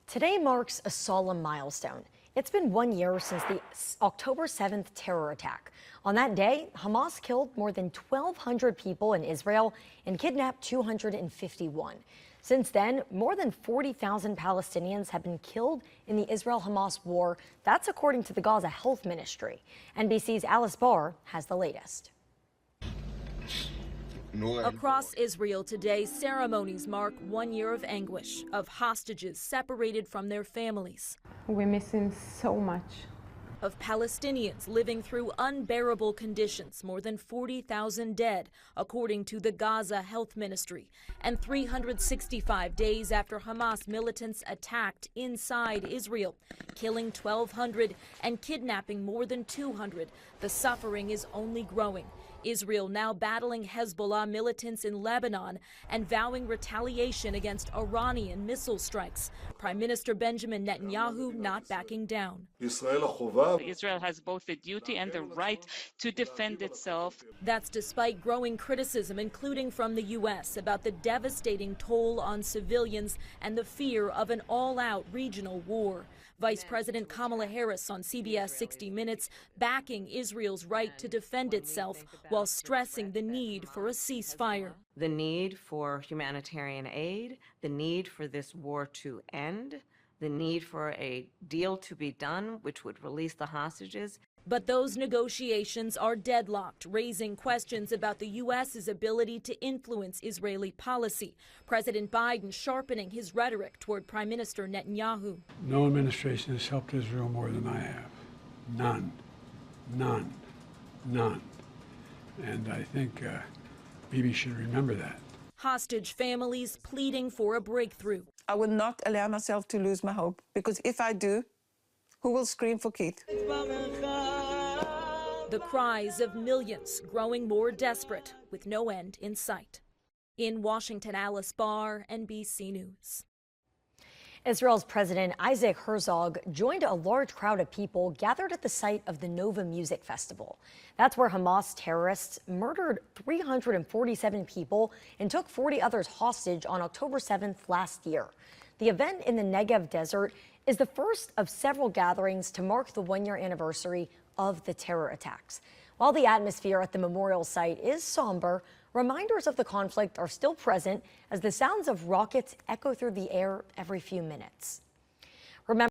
Today marks a solemn milestone. It's been 1 year since the October 7th terror attack. On that day, Hamas killed more than 1,200 people in Israel and kidnapped 251. Since then, more than 40,000 Palestinians have been killed in the Israel-Hamas war. That's according to the Gaza Health Ministry. NBC's Alice Barr has the latest. Across Israel today, ceremonies mark 1 year of anguish, of hostages separated from their families. We miss him so much. Of Palestinians living through unbearable conditions, more than 40,000 dead, according to the Gaza Health Ministry. And 365 days after Hamas militants attacked inside Israel, killing 1,200 and kidnapping more than 200, the suffering is only growing. Israel now battling Hezbollah militants in Lebanon and vowing retaliation against Iranian missile strikes. Prime Minister Benjamin Netanyahu not backing down. Israel has both the duty and the right to defend itself. That's despite growing criticism, including from the U.S., about the devastating toll on civilians and the fear of an all-out regional war. Vice President Kamala Harris on CBS 60 Minutes backing Israel's right to defend itself while stressing the need for a ceasefire. The need for humanitarian aid, the need for this war to end, the need for a deal to be done which would release the hostages. But those negotiations are deadlocked, raising questions about the U.S.'s ability to influence Israeli policy. President Biden sharpening his rhetoric toward Prime Minister Netanyahu. No administration has helped Israel more than I have. None. None. None. And I think Bibi should remember that. Hostage families pleading for a breakthrough. I will not allow myself to lose my hope, because if I do, who will scream for Keith? The cries of millions growing more desperate with no end in sight. In Washington, Alice Barr, NBC News. Israel's President Isaac Herzog joined a large crowd of people gathered at the site of the Nova Music Festival. That's where Hamas terrorists murdered 347 people and took 40 others hostage on October 7th last year. The event in the Negev desert is the first of several gatherings to mark the 1 year anniversary of the terror attacks. While the atmosphere at the memorial site is somber, reminders of the conflict are still present as the sounds of rockets echo through the air every few minutes. Remember